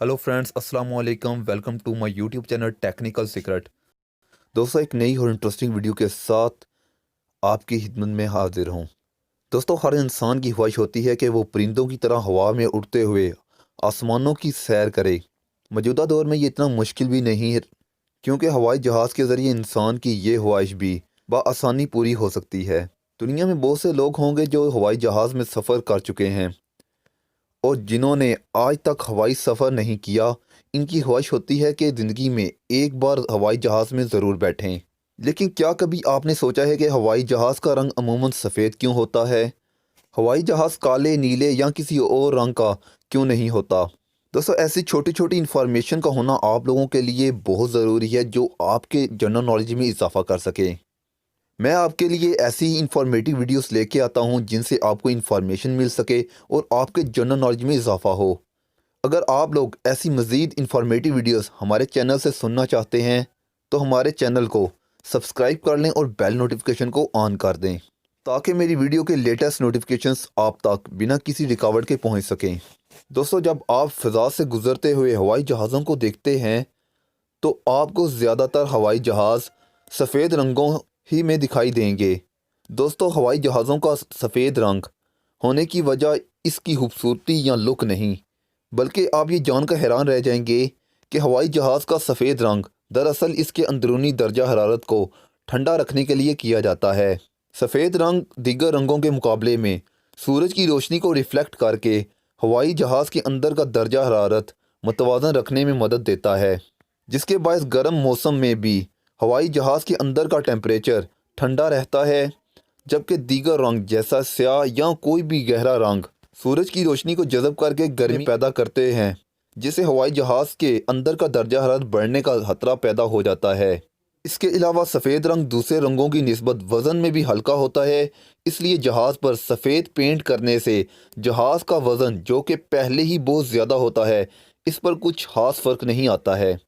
Hello friends, अस्सलाम वालेकुम। Welcome to my YouTube channel Technical Secret. दोस्तों, एक नई और इंटरेस्टिंग वीडियो के साथ आपकी खिदमत में हाजिर हूँ। दोस्तों, हर इंसान की ख्वाहिश होती है कि वो परिंदों की तरह हवा में उड़ते हुए आसमानों की सैर करे। मौजूदा दौर में ये इतना मुश्किल भी नहीं है, क्योंकि हवाई जहाज़ के ज़रिए इंसान की ये ख्वाहिश भी बआसानी पूरी हो सकती है। दुनिया में बहुत से लोग होंगे जो हवाई जहाज़ में सफ़र कर चुके हैं, और जिन्होंने आज तक हवाई सफ़र नहीं किया, इनकी ख्वाहिश होती है कि ज़िंदगी में एक बार हवाई जहाज़ में ज़रूर बैठें। लेकिन क्या कभी आपने सोचा है कि हवाई जहाज़ का रंग अमूमन सफ़ेद क्यों होता है? हवाई जहाज़ काले, नीले या किसी और रंग का क्यों नहीं होता? दोस्तों, ऐसी छोटी छोटी इन्फॉर्मेशन का होना आप लोगों के लिए बहुत ज़रूरी है, जो आपके जनरल नॉलेज में इजाफ़ा कर सके। मैं आपके लिए ऐसी इंफॉर्मेटिव वीडियोस लेके आता हूं जिनसे आपको इन्फॉर्मेशन मिल सके और आपके जनरल नॉलेज में इजाफा हो। अगर आप लोग ऐसी मज़ीद इंफॉर्मेटिव वीडियोस हमारे चैनल से सुनना चाहते हैं, तो हमारे चैनल को सब्सक्राइब कर लें और बेल नोटिफिकेशन को ऑन कर दें, ताकि मेरी वीडियो के लेटेस्ट नोटिफिकेशंस आप तक बिना किसी रुकावट के पहुंच सकें। दोस्तों, जब आप फ़िज़ा से गुजरते हुए हवाई जहाज़ों को देखते हैं, तो आपको ज़्यादातर हवाई जहाज़ सफ़ेद रंगों ही में दिखाई देंगे। दोस्तों, हवाई जहाज़ों का सफ़ेद रंग होने की वजह इसकी खूबसूरती या लुक नहीं, बल्कि आप ये जानकर हैरान रह जाएंगे कि हवाई जहाज़ का सफ़ेद रंग दरअसल इसके अंदरूनी दर्जा हरारत को ठंडा रखने के लिए किया जाता है। सफ़ेद रंग दीगर रंगों के मुकाबले में सूरज की रोशनी को रिफ्लेक्ट करके हवाई जहाज़ के अंदर का दर्जा हरारत मुतवाज़न रखने में मदद देता है, जिसके बायस गर्म मौसम में भी हवाई जहाज़ के अंदर का टेम्परेचर ठंडा रहता है, जबकि दीगर रंग जैसा स्याह या कोई भी गहरा रंग सूरज की रोशनी को जज़ब करके गर्मी पैदा करते हैं, जिससे हवाई जहाज़ के अंदर का दर्जा हरारत बढ़ने का खतरा पैदा हो जाता है। इसके अलावा सफ़ेद रंग दूसरे रंगों की निस्बत वज़न में भी हल्का होता है, इसलिए जहाज़ पर सफ़ेद पेंट करने से जहाज़ का वज़न, जो कि पहले ही बहुत ज़्यादा होता है, इस पर कुछ खास फ़र्क नहीं आता है।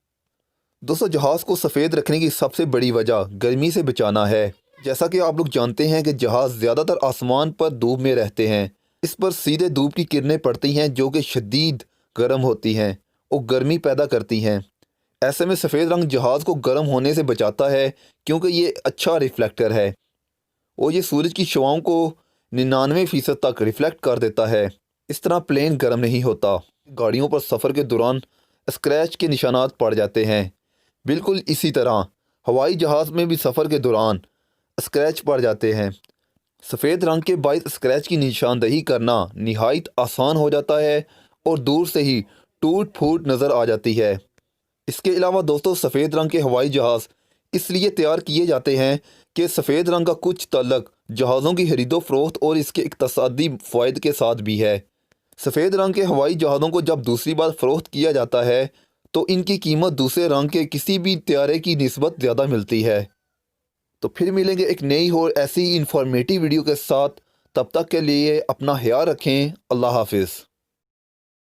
दोस्तों, जहाज़ को सफ़ेद रखने की सबसे बड़ी वजह गर्मी से बचाना है। जैसा कि आप लोग जानते हैं कि जहाज़ ज़्यादातर आसमान पर धूप में रहते हैं। इस पर सीधे धूप की किरणें पड़ती हैं, जो कि शदीद गर्म होती हैं और गर्मी पैदा करती हैं। ऐसे में सफ़ेद रंग जहाज़ को गर्म होने से बचाता है, क्योंकि ये अच्छा रिफ्लेक्टर है और ये सूरज की शवाओं को 99% तक रिफ्लेक्ट कर देता है। इस तरह प्लेन गर्म नहीं होता। गाड़ियों पर सफ़र के दौरान स्क्रैच के निशानात पड़ जाते हैं। बिल्कुल इसी तरह हवाई जहाज़ में भी सफ़र के दौरान स्क्रैच पड़ जाते हैं। सफ़ेद रंग के बायस स्क्रैच की निशानदही करना निहायत आसान हो जाता है और दूर से ही टूट फूट नज़र आ जाती है। इसके अलावा दोस्तों, सफ़ेद रंग के हवाई जहाज़ इसलिए तैयार किए जाते हैं कि सफ़ेद रंग का कुछ ताल्लुक जहाज़ों की खरीदो फरोख्त और इसके इक़्तिसादी फ़ायदे के साथ भी है। सफ़ेद रंग के हवाई जहाज़ों को जब दूसरी बार फ़रोख्त किया जाता है, तो इनकी कीमत दूसरे रंग के किसी भी तैयारे की निस्बत ज़्यादा मिलती है। तो फिर मिलेंगे एक नई और ऐसी इंफॉर्मेटिव वीडियो के साथ। तब तक के लिए अपना ख्याल रखें। अल्लाह हाफिज़।